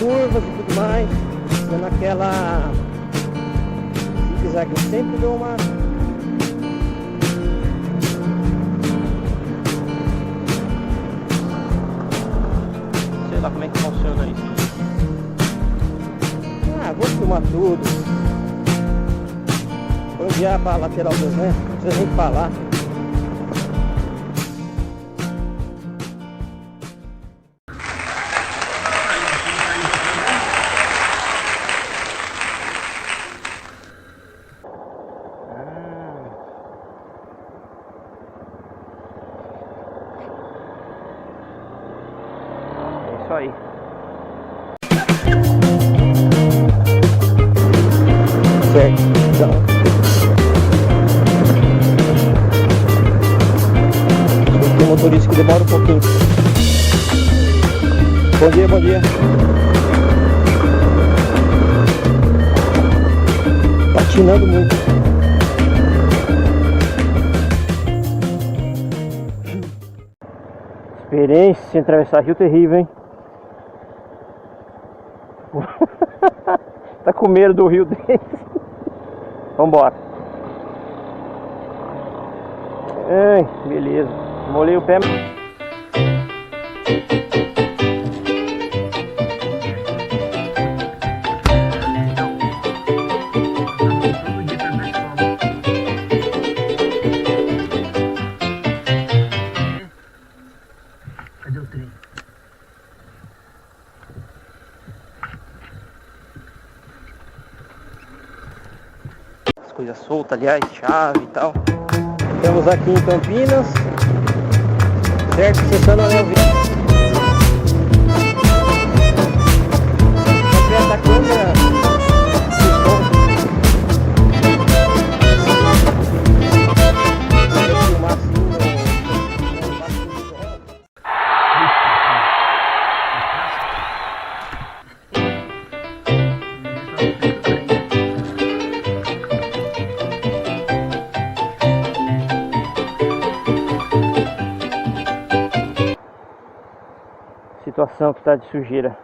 curvas e tudo mais. Dando aquela zigue-zague, sempre dou uma... Sei lá como é que funciona isso. Ah, vou filmar tudo. Vou enviar para a lateral do vento, não precisa nem falar. É isso aí. Certo, então. Tem motorista que demora um pouquinho. Bom dia, bom dia. Patinando muito. Experiência sem atravessar rio terrível, hein? Tá com medo do rio desse. Vambora. Ai, beleza. Molhei o pé. Cadê o trem? As coisas soltas, aliás, chave e tal. Estamos aqui em Campinas, certo? Acessando a Léo Vitor. Essa câmera. Situação que tá de sujeira.